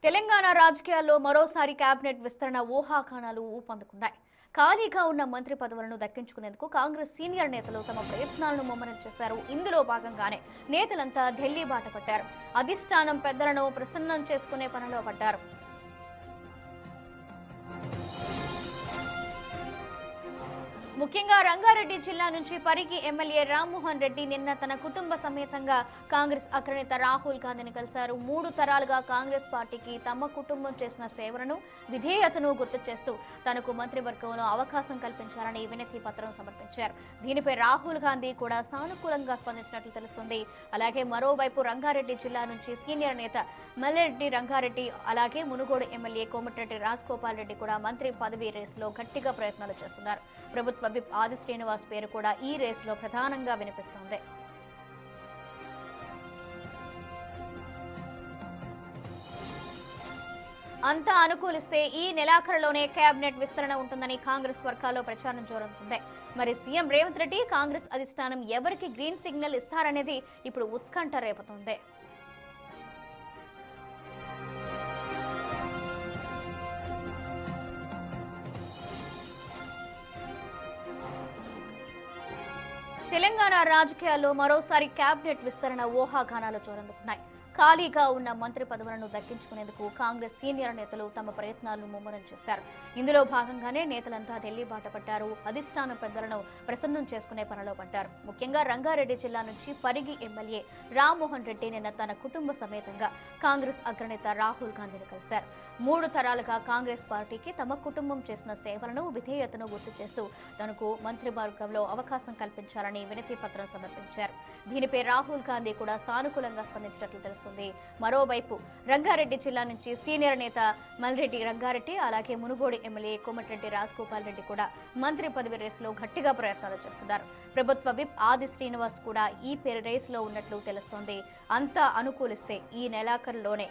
తెలంగాణ రాజకీయాల్లో మరోసారి కేబినెట్ విస్తరణ ఊహాగానాలు ఊపందుకున్నాయి. ఖాళీగా ఉన్న మంత్రి పదవులను దక్కించుకునేందుకు కాంగ్రెస్ సీనియర్ నేతలు తమ ప్రయత్నాలను ముమ్మరం చేశారు. ఇందులో భాగంగానే నేతలంతా ఢిల్లీ బాట పట్టారు. అధిష్టానం పెద్దలను ప్రసన్నం చేసుకునే పనిలో పడ్డారు. ముఖ్యంగా రంగారెడ్డి జిల్లా నుంచి పరిగి ఎమ్మెల్యే రామ్మోహన్ రెడ్డి నిన్న తన కుటుంబ సమేతంగా కాంగ్రెస్ అగ్రనేత రాహుల్ గాంధీని కలిశారు. 3 తరాలుగా కాంగ్రెస్ పార్టీకి తమ కుటుంబం చేసిన సేవలను, విధేయతను గుర్తు చేస్తూ తనకు మంత్రివర్గంలో అవకాశం కల్పించాలని వినతి పత్రం సమర్పించారు. దీనిపై రాహుల్ గాంధీ కూడా సానుకూలంగా స్పందించినట్లు తెలుస్తుంది. అలాగే మరోవైపు రంగారెడ్డి జిల్లా నుంచి సీనియర్ నేత మల్రెడ్డి రంగారెడ్డి, అలాగే మునుగోడు ఎమ్మెల్యే కోమటిరెడ్డి రాజగోపాల్ రెడ్డి కూడా మంత్రి పదవి రేసులో గట్టిగా ప్రయత్నాలు చేస్తున్నారు. ప్రభుత్వ విప్ ఆది శ్రీనివాస్ పేరు కూడా ఈ రేసులో ప్రధానంగా వినిపిస్తోంది. అంతా అనుకూలిస్తే ఈ నెలాఖరులోనే కేబినెట్ విస్తరణ ఉంటుందని కాంగ్రెస్ వర్గాల్లో ప్రచారం జోరంతుంది. మరి సీఎం రేవంత్ రెడ్డి కాంగ్రెస్ అధిష్టానం ఎవరికి గ్రీన్ సిగ్నల్ ఇస్తారనేది ఇప్పుడు ఉత్కంఠ రేపుతోంది. తెలంగాణ రాజకీయాల్లో మరోసారి కేబినెట్ విస్తరణ ఊహాగానాలు జోరందుకున్నాయి. ఖాళీగా ఉన్న మంత్రి పదవులను దక్కించుకునేందుకు కాంగ్రెస్ సీనియర్ నేతలు తమ ప్రయత్నాలను ముమ్మరం చేశారు. ఇందులో భాగంగానే నేతలంతా ఢిల్లీ బాట పట్టారు. అధిష్టానం పెద్దలను ప్రసన్నం చేసుకునే పనిలో పడ్డారు. ముఖ్యంగా రంగారెడ్డి జిల్లా నుంచి పరిగి ఎమ్మెల్యే రామ్మోహన్ రెడ్డి నిన్న తన కుటుంబ సమేతంగా కాంగ్రెస్ అగ్రనేత రాహుల్ గాంధీని కలిశారు. 3 తరాలుగా కాంగ్రెస్ పార్టీకి తమ కుటుంబం చేసిన సేవలను, విధేయతను గుర్తు చేస్తూ తనకు మంత్రివర్గంలో అవకాశం కల్పించాలని వినతి పత్రం సమర్పించారు. దీనిపై రాహుల్ గాంధీ కూడా సానుకూలంగా స్పందించినట్లు తెలుస్తుంది. మరోవైపు రంగారెడ్డి జిల్లా నుంచి సీనియర్ నేత మల్రెడ్డి రంగారెడ్డి, అలాగే మునుగోడు ఎమ్మెల్యే కోమటిరెడ్డి రాజగోపాల్ రెడ్డి కూడా మంత్రి పదవి రేసులో గట్టిగా ప్రయత్నాలు చేస్తున్నారు. ప్రభుత్వ విప్ ఆది శ్రీనివాస్ కూడా ఈ పేరు రేసులో ఉన్నట్లు తెలుస్తోంది. అంతా అనుకూలిస్తే ఈ నెలాఖరులోనే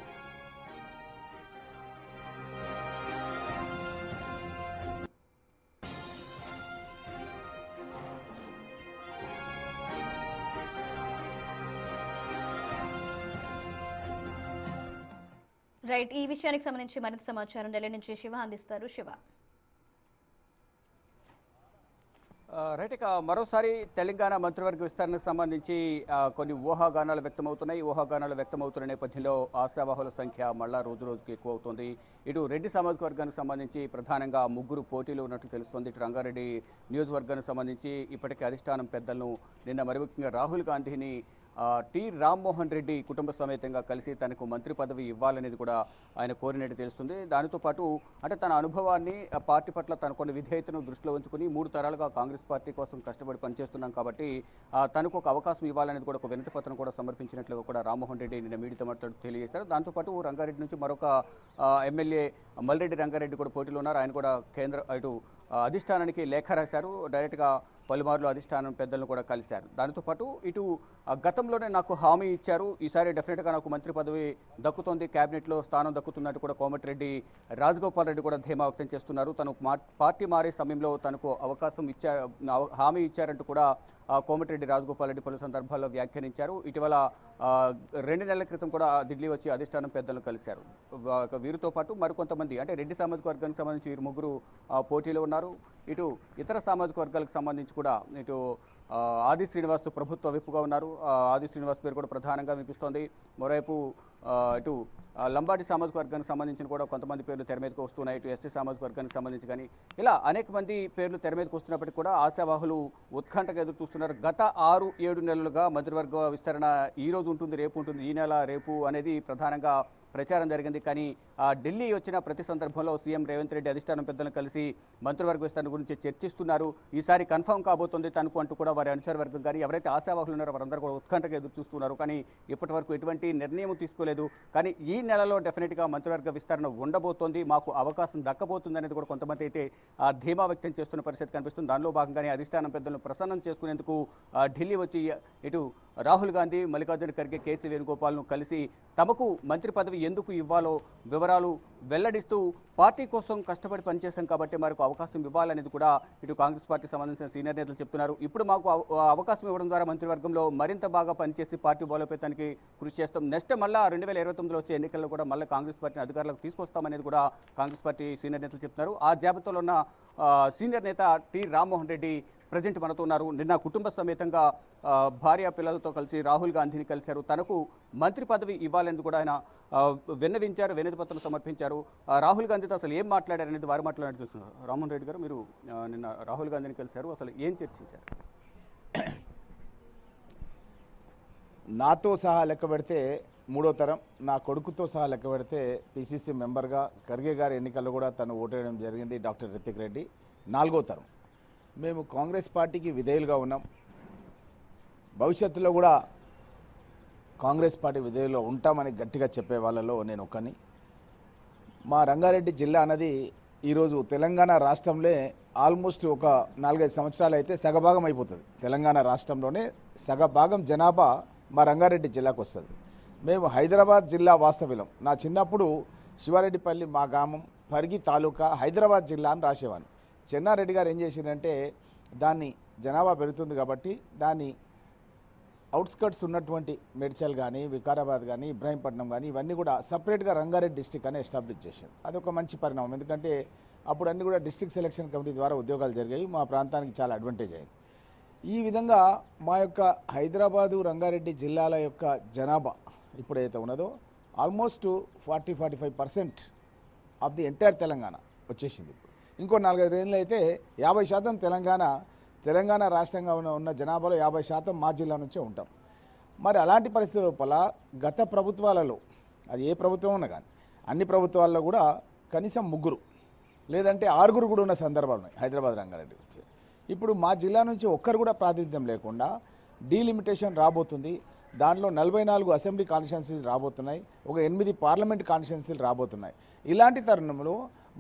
రైట్. ఈ విషయానికి సంబంధించి మరింత సమాచారం ఢిల్లీ నుంచి శివ అందిస్తారు. శివ, రైట్. ఇక మరోసారి తెలంగాణ మంత్రివర్గ విస్తరణకు సంబంధించి కొన్ని ఊహాగానాలు వ్యక్తమవుతున్నాయి. ఊహాగానాలు వ్యక్తమవుతున్న నేపథ్యంలో ఆశావాహుల సంఖ్య మళ్ళా రోజు రోజుకి ఎక్కువ అవుతుంది. ఇటు రెడ్డి సామాజిక వర్గానికి సంబంధించి ప్రధానంగా 3 పోటీలు ఉన్నట్లు తెలుస్తోంది. ఇటు రంగారెడ్డి నియోజకవర్గానికి సంబంధించి ఇప్పటికే అధిష్టానం పెద్దలను నిన్న మరి ముఖ్యంగా రాహుల్ గాంధీని టి రామ్మోహన్ రెడ్డి కుటుంబ సమేతంగా కలిసి తనకు మంత్రి పదవి ఇవ్వాలనేది కూడా ఆయన కోరినట్టు తెలుస్తుంది. దానితో పాటు అంటే తన అనుభవాన్ని, పార్టీ పట్ల తన కొన్ని విధేయతను దృష్టిలో ఉంచుకుని 3 తరాలుగా కాంగ్రెస్ పార్టీ కోసం కష్టపడి పనిచేస్తున్నాం కాబట్టి తనకు ఒక అవకాశం ఇవ్వాలనేది కూడా ఒక వినతి పత్రం కూడా సమర్పించినట్లుగా కూడా రామ్మోహన్ రెడ్డి నిన్న మీడియాతో మాట్లాడుతూ తెలియజేశారు. దాంతోపాటు రంగారెడ్డి నుంచి మరొక ఎమ్మెల్యే మల్రెడ్డి రంగారెడ్డి కూడా పోటీలో ఉన్నారు. ఆయన కూడా ఇటు అధిష్టానానికి లేఖ రాశారు. డైరెక్ట్గా పలుమార్లు అధిష్టానం పెద్దలను కూడా కలిశారు. దానితో పాటు ఇటు గతంలోనే నాకు హామీ ఇచ్చారు, ఈసారి డెఫినెట్గా నాకు మంత్రి పదవి దక్కుతోంది, కేబినెట్లో స్థానం దక్కుతున్నట్టు కూడా కోమటిరెడ్డి రాజగోపాల్ రెడ్డి కూడా ధీమా వ్యక్తం చేస్తున్నారు. తను పార్టీ మారే సమయంలో తనకు అవకాశం హామీ ఇచ్చారంటూ కూడా కోమటిరెడ్డి రాజగోపాల్ రెడ్డి పలు సందర్భాల్లో వ్యాఖ్యానించారు. ఇటీవల 2 నెలల క్రితం కూడా ఢిల్లీ వచ్చి అధిష్టానం పెద్దలను కలిశారు. వీరితో పాటు మరికొంతమంది అంటే రెడ్డి సామాజిక వర్గానికి సంబంధించి వీరు 3 పోటీలో ఉన్నారు. ఇటు ఇతర సామాజిక వర్గాలకు సంబంధించి కూడా ఇటు ఆది శ్రీనివాస్ ప్రభుత్వ విప్పుగా ఉన్నారు. ఆది శ్రీనివాస్ పేరు కూడా ప్రధానంగా వినిపిస్తోంది. మరోవైపు ఇటు లంబాడి సామాజిక వర్గానికి సంబంధించిన కూడా కొంతమంది పేర్లు తెర మీదకి వస్తున్నాయి. ఇటు ఎస్టీ సామాజిక వర్గానికి సంబంధించి కానీ ఇలా అనేక మంది పేర్లు తెర మీదకి వస్తున్నప్పటికీ కూడా ఆశావాహులు ఉత్కంఠగా ఎదురు చూస్తున్నారు. గత 6-7 నెలలుగా మంత్రివర్గ విస్తరణ ఈ రోజు ఉంటుంది, రేపు ఉంటుంది, ఈ నెల రేపు అనేది ప్రధానంగా ప్రచారం జరిగింది. కానీ ఢిల్లీ వచ్చిన ప్రతి సందర్భంలో సీఎం రేవంత్ రెడ్డి అధిష్టానం పెద్దలను కలిసి మంత్రివర్గ విస్తరణ గురించి చర్చిస్తున్నారు. ఈసారి కన్ఫర్మ్ కాబోతుంది తనకు అంటూ కూడా వారి అనుచర వర్గం కానీ ఎవరైతే ఆశావాహులు ఉన్నారో వారందరూ కూడా ఉత్కంఠగా ఎదురు చూస్తున్నారు. కానీ ఇప్పటి వరకు ఎటువంటి నిర్ణయం తీసుకోలేదు. కానీ ఈ నెలలో డెఫినెట్గా మంత్రివర్గ విస్తరణ ఉండబోతోంది, మాకు అవకాశం దక్కబోతుంది అనేది కూడా కొంతమంది అయితే ధీమా వ్యక్తం చేస్తున్న పరిస్థితి కనిపిస్తుంది. దానిలో భాగంగానే అధిష్టానం పెద్దలను ప్రసన్నం చేసుకునేందుకు ఢిల్లీ వచ్చి ఇటు రాహుల్ గాంధీ, మల్లికార్జున ఖర్గే, కేసీ వేణుగోపాల్ను కలిసి తమకు మంత్రి పదవి ఎందుకు ఇవ్వాలో వివరాలు వెల్లడిస్తూ పార్టీ కోసం కష్టపడి పనిచేస్తాం కాబట్టి మనకు అవకాశం ఇవ్వాలనేది కూడా ఇటు కాంగ్రెస్ పార్టీకి సంబంధించిన సీనియర్ నేతలు చెప్తున్నారు. ఇప్పుడు మాకు అవకాశం ఇవ్వడం ద్వారా మంత్రివర్గంలో మరింత బాగా పనిచేసి పార్టీ బలోపేతానికి కృషి చేస్తాం. నెక్స్ట్ మళ్ళీ 2029లో వచ్చే ఎన్నికల్లో కూడా మళ్ళీ కాంగ్రెస్ పార్టీని అధికారులకు తీసుకొస్తామనేది కూడా కాంగ్రెస్ పార్టీ సీనియర్ నేతలు చెప్తున్నారు. ఆ జాబితాలో ఉన్న సీనియర్ నేత టి రామ్మోహన్ రెడ్డి ప్రజెంట్ మనతో ఉన్నారు. నిన్న కుటుంబ సమేతంగా భార్య పిల్లలతో కలిసి రాహుల్ గాంధీని కలిశారు. తనకు మంత్రి పదవి ఇవ్వాలని కూడా ఆయన విన్నవించారు, వినతి పత్రం సమర్పించారు. రాహుల్ గాంధీతో అసలు ఏం మాట్లాడారనేది వారు మాట్లాడి చూస్తున్నారు. రామ్మోహన్ రెడ్డి గారు, మీరు నిన్న రాహుల్ గాంధీని కలిశారు, అసలు ఏం చర్చించారు? నాతో సహా లెక్క పెడితే 3వ తరం, నా కొడుకుతో సహా లెక్క పెడితే పిసిసి మెంబర్గా ఖర్గే గారి ఎన్నికల్లో కూడా తను ఓటేయడం జరిగింది. డాక్టర్ రితిక్ రెడ్డి 4వ తరం. మేము కాంగ్రెస్ పార్టీకి విధేయులుగా ఉన్నాం. భవిష్యత్తులో కూడా కాంగ్రెస్ పార్టీ విధేయులుగా ఉంటామని గట్టిగా చెప్పే వాళ్ళలో నేను ఒకని. మా రంగారెడ్డి జిల్లా అన్నది ఈరోజు తెలంగాణ రాష్ట్రంలో ఆల్మోస్ట్ ఒక 4-5 సంవత్సరాలు అయితే సగభాగం అయిపోతుంది. తెలంగాణ రాష్ట్రంలోనే సగభాగం జనాభా మా రంగారెడ్డి జిల్లాకు వస్తుంది. మేము హైదరాబాద్ జిల్లా వాస్తవ్యులం. నా చిన్నప్పుడు శివారెడ్డిపల్లి మా గ్రామం, పరిగి తాలూకా, హైదరాబాద్ జిల్లా అని రాసేవాడిని. చెన్నారెడ్డి గారు ఏం చేసిందంటే దాన్ని జనాభా పెరుగుతుంది కాబట్టి దాన్ని అవుట్స్కట్స్ ఉన్నటువంటి మేడ్చల్ కానీ, వికారాబాద్ కానీ, ఇబ్రాహీంపట్నం కానీ ఇవన్నీ కూడా సపరేట్గా రంగారెడ్డి డిస్టిక్ అని ఎస్టాబ్లిష్ చేశారు. అదొక మంచి పరిణామం. ఎందుకంటే అప్పుడు అన్నీ కూడా డిస్ట్రిక్ట్ సెలక్షన్ కమిటీ ద్వారా ఉద్యోగాలు జరిగాయి. మా ప్రాంతానికి చాలా అడ్వాంటేజ్ అయింది. ఈ విధంగా మా యొక్క హైదరాబాదు, రంగారెడ్డి జిల్లాల యొక్క జనాభా ఇప్పుడైతే ఉన్నదో almost 40-45% of the entire Telangana వచ్చేసింది. ఇప్పుడు ఇంకో 4-5 ఏళ్ళు అయితే 50% తెలంగాణ రాష్ట్రంగా ఉన్న జనాభాలో 50% మా జిల్లా నుంచే ఉంటాం. మరి అలాంటి పరిస్థితుల లోపల గత ప్రభుత్వాలలో, అది ఏ ప్రభుత్వం ఉన్నా కానీ అన్ని ప్రభుత్వాల్లో కూడా కనీసం 3 లేదంటే 6 కూడా ఉన్న సందర్భాలు ఉన్నాయి హైదరాబాద్, రంగారెడ్డి నుంచి. ఇప్పుడు మా జిల్లా నుంచి ఒక్కరు కూడా ప్రాతినిధ్యం లేకుండా డీలిమిటేషన్ రాబోతుంది. దాంట్లో 44 అసెంబ్లీ కాన్స్టిట్యున్సీలు రాబోతున్నాయి, ఒక 8 పార్లమెంట్ కాన్స్టిట్యున్సీలు రాబోతున్నాయి. ఇలాంటి తరుణంలో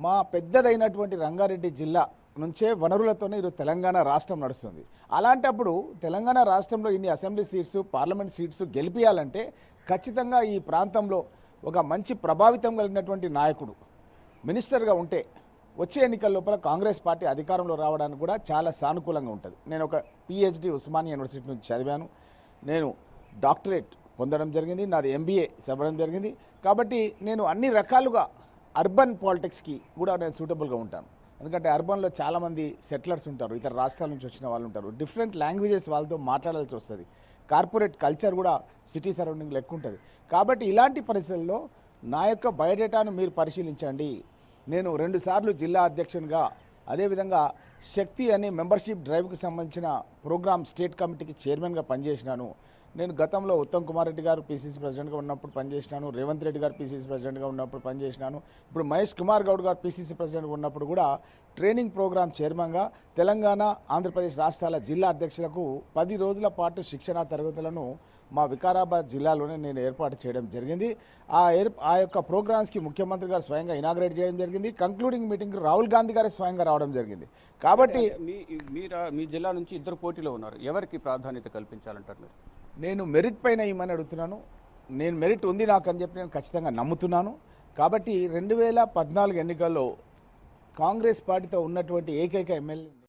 మా పెద్దదైనటువంటి రంగారెడ్డి జిల్లా నుంచే వనరులతోనే ఈరోజు తెలంగాణ రాష్ట్రం నడుస్తుంది. అలాంటప్పుడు తెలంగాణ రాష్ట్రంలో ఇన్ని అసెంబ్లీ సీట్స్, పార్లమెంట్ సీట్స్ గెలిపించాలంటే ఖచ్చితంగా ఈ ప్రాంతంలో ఒక మంచి ప్రభావితం కలిగినటువంటి నాయకుడు మినిస్టర్గా ఉంటే వచ్చే ఎన్నికల లోపల కాంగ్రెస్ పార్టీ అధికారంలో రావడానికి కూడా చాలా సానుకూలంగా ఉంటుంది. నేను ఒక పిహెచ్డి ఉస్మానియా యూనివర్సిటీ నుంచి చదివాను. నేను డాక్టరేట్ పొందడం జరిగింది. నాది ఎంబీఏ చదవడం జరిగింది. కాబట్టి నేను అన్ని రకాలుగా అర్బన్ పాలిటిక్స్కి కూడా నేను సూటబుల్గా ఉంటాను. ఎందుకంటే అర్బన్లో చాలామంది సెటిలర్స్ ఉంటారు, ఇతర రాష్ట్రాల నుంచి వచ్చిన వాళ్ళు ఉంటారు, డిఫరెంట్ లాంగ్వేజెస్ వాళ్ళతో మాట్లాడాల్సి వస్తుంది. కార్పొరేట్ కల్చర్ కూడా సిటీ సరౌండింగ్లో ఎక్కువ ఉంటుంది. కాబట్టి ఇలాంటి పరిస్థితుల్లో నా యొక్క బయోడేటాను మీరు పరిశీలించండి. నేను 2 సార్లు జిల్లా అధ్యక్షునిగా, అదేవిధంగా శక్తి అనే మెంబర్షిప్ డ్రైవ్కి సంబంధించిన ప్రోగ్రామ్ స్టేట్ కమిటీకి చైర్మన్గా పనిచేసినాను. నేను గతంలో ఉత్తమ్ కుమార్ రెడ్డి గారు పీసీసీ ప్రెసిడెంట్గా ఉన్నప్పుడు పనిచేసినాను, రేవంత్ రెడ్డి గారు పీసీసీ ప్రెసిడెంట్గా ఉన్నప్పుడు పనిచేసినాను, ఇప్పుడు మహేష్ కుమార్ గౌడ్ గారు పీసీసీ ప్రెసిడెంట్గా ఉన్నప్పుడు కూడా ట్రైనింగ్ ప్రోగ్రామ్ చైర్మన్గా తెలంగాణ, ఆంధ్రప్రదేశ్ రాష్ట్రాల జిల్లా అధ్యక్షులకు 10 రోజుల పాటు శిక్షణా తరగతులను మా వికారాబాద్ జిల్లాలోనే నేను ఏర్పాటు చేయడం జరిగింది. ఆ యొక్క ప్రోగ్రామ్స్కి ముఖ్యమంత్రి గారు స్వయంగా ఇనాగ్రేట్ చేయడం జరిగింది. కంక్లూడింగ్ మీటింగ్కి రాహుల్ గాంధీ గారు స్వయంగా రావడం జరిగింది. కాబట్టి మీ జిల్లా నుంచి 2 పోటీలో ఉన్నారు, ఎవరికి ప్రాధాన్యత కల్పించాలంటారు మీరు? నేను మెరిట్ పైన ఇవ్వమని అడుగుతున్నాను. నేను మెరిట్ ఉంది నాకు అని చెప్పి నేను ఖచ్చితంగా నమ్ముతున్నాను. కాబట్టి 2014 ఎన్నికల్లో కాంగ్రెస్ పార్టీతో ఉన్నటువంటి ఏకైక ఎమ్మెల్యే